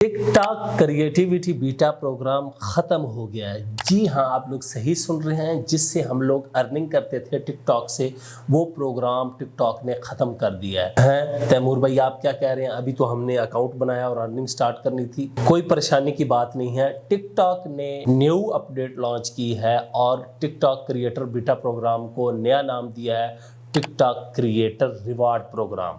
Tick tock creativity beta program ख़त्म हो गया है। जी हाँ, आप लोग सही सुन रहे हैं। जिससे हम लोग अर्निंग करते थे टिकटॉक से, वो प्रोग्राम टिकटॉक ने ख़त्म कर दिया है। तैमूर भाई, आप क्या कह रहे हैं? अभी तो हमने अकाउंट बनाया और अर्निंग स्टार्ट करनी थी। कोई परेशानी की बात नहीं है। टिकटॉक ने न्यू अपडेट लॉन्च की है और टिकटॉक क्रिएटर बीटा प्रोग्राम को नया नाम दिया है टिकटॉक क्रिएटर रिवार्ड प्रोग्राम।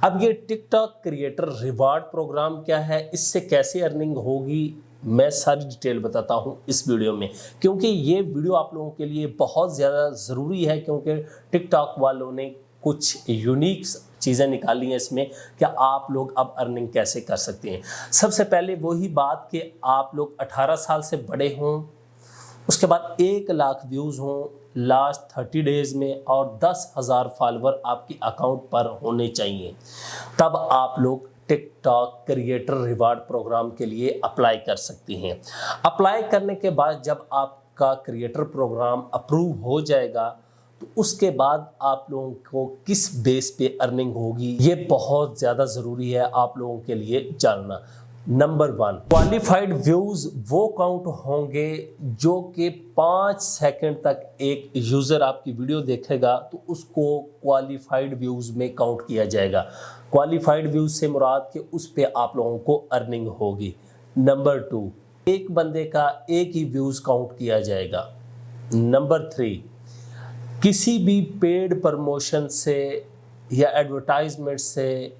अब ये टिकटॉक क्रिएटर रिवार्ड प्रोग्राम क्या है, इससे कैसे अर्निंग होगी, मैं सारी डिटेल बताता हूँ इस वीडियो में। क्योंकि ये वीडियो आप लोगों के लिए बहुत ज़्यादा ज़रूरी है, क्योंकि टिकटॉक वालों ने कुछ यूनिक चीज़ें निकाली हैं इसमें कि आप लोग अब अर्निंग कैसे कर सकते हैं। सबसे पहले वही बात कि आप लोग 18 साल से बड़े हों, उसके बाद 1 लाख व्यूज़ हों लास्ट 30 डेज़ में और 10,000 फॉलोवर आपकी अकाउंट पर होने चाहिए, तब आप लोग टिकटॉक क्रिएटर रिवार्ड प्रोग्राम के लिए अप्लाई कर सकती हैं। अप्लाई करने के बाद जब आपका क्रिएटर प्रोग्राम अप्रूव हो जाएगा, तो उसके बाद आप लोगों को किस बेस पे अर्निंग होगी, ये बहुत ज़्यादा ज़रूरी है आप लोगों के लिए जानना। नंबर 1, क्वालिफाइड व्यूज़ वो काउंट होंगे जो कि 5 सेकंड तक एक यूज़र आपकी वीडियो देखेगा तो उसको क्वालिफाइड व्यूज़ में काउंट किया जाएगा। क्वालिफाइड व्यूज़ से मुराद कि उस पे आप लोगों को अर्निंग होगी। नंबर 2, एक बंदे का एक ही व्यूज़ काउंट किया जाएगा। नंबर 3, किसी भी पेड प्रमोशन से या एडवर्टाइजमेंट से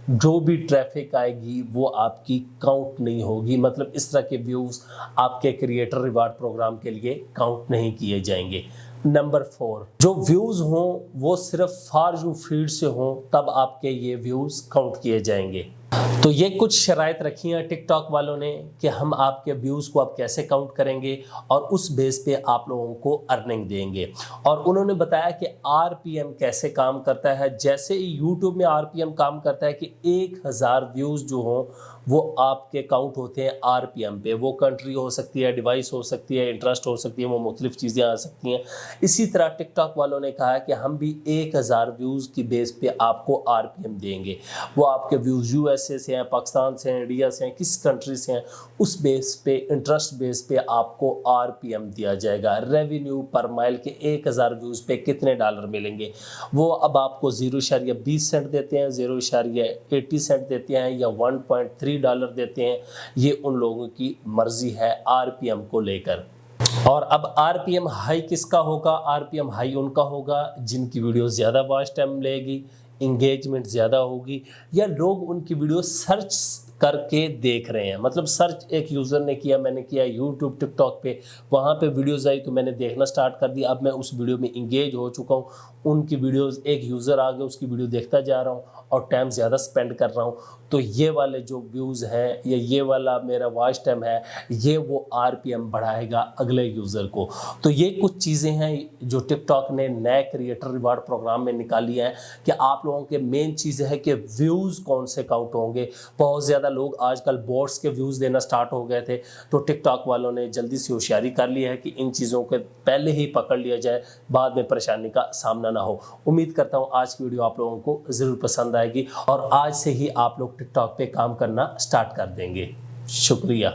जो भी ट्रैफिक आएगी वो आपकी काउंट नहीं होगी। मतलब इस तरह के व्यूज़ आपके क्रिएटर रिवार्ड प्रोग्राम के लिए काउंट नहीं किए जाएंगे। नंबर 4, जो व्यूज़ हों वो सिर्फ फॉर यू फीड से हों, तब आपके ये व्यूज़ काउंट किए जाएंगे। तो ये कुछ शराइत रखी हैं टिकटॉक वालों ने कि हम आपके व्यूज़ को अब कैसे काउंट करेंगे और उस बेस पे आप लोगों को अर्निंग देंगे। और उन्होंने बताया कि आरपीएम कैसे काम करता है। जैसे यूट्यूब में आरपीएम काम करता है कि 1000 व्यूज़ जो हों वो आपके काउंट होते हैं आरपीएम पे। वो कंट्री हो सकती है, डिवाइस हो सकती है, इंटरेस्ट हो सकती है, वो मुख्तलिफ चीज़ें आ सकती हैं। इसी तरह टिकटॉक वालों ने कहा कि हम भी 1000 व्यूज़ की बेस पे आपको आरपीएम देंगे। वो आपके व्यूज़ यूएसए से हैं, पाकिस्तान से हैं, इंडिया से हैं, किस कंट्री से हैं, उस बेस पे, इंटरेस्ट बेस पे आपको आरपीएम दिया जाएगा। रेवेन्यू पर माइल के 1000 व्यूज़ पे कितने डॉलर मिलेंगे, वो अब आपको 0.20 सेंट देते हैं, 0.80 सेंट देते हैं या 1.3 डॉलर देते हैं। ये उन लोगों की मर्जी है आरपीएम को लेकर। और अब आरपीएम हाई किसका होगा? आरपीएम हाई उनका होगा जिनकी वीडियो ज़्यादा वॉच टाइम लेगी, इंगेजमेंट ज़्यादा होगी, या लोग उनकी वीडियो सर्च करके देख रहे हैं। मतलब सर्च एक यूज़र ने किया, मैंने किया यूट्यूब टिकटॉक पे, वहाँ पे वीडियोज़ आई तो मैंने देखना स्टार्ट कर दिया। अब मैं उस वीडियो में इंगेज हो चुका हूँ, उनकी वीडियोज़, एक यूज़र आ गया उसकी वीडियो देखता जा रहा हूँ और टाइम ज़्यादा स्पेंड कर रहा हूँ, तो ये वाले जो व्यूज़ हैं या ये वाला मेरा वॉच टाइम है, ये वो आरपीएम बढ़ाएगा अगले यूज़र को। तो ये कुछ चीज़ें हैं जो टिकटॉक ने नए क्रिएटर रिवार्ड प्रोग्राम में निकाली हैं कि आप लोगों के मेन चीज़ है कि व्यूज़ कौन से काउंट होंगे। बहुत ज़्यादा लोग आजकल बोट्स के व्यूज़ देना स्टार्ट हो गए थे, तो टिकटॉक वालों ने जल्दी से होशियारी कर ली है कि इन चीज़ों को पहले ही पकड़ लिया जाए, बाद में परेशानी का सामना ना हो। उम्मीद करता हूँ आज की वीडियो आप लोगों को ज़रूर पसंद आएगी और आज से ही आप लोग टिकटॉक पे काम करना स्टार्ट कर देंगे। शुक्रिया।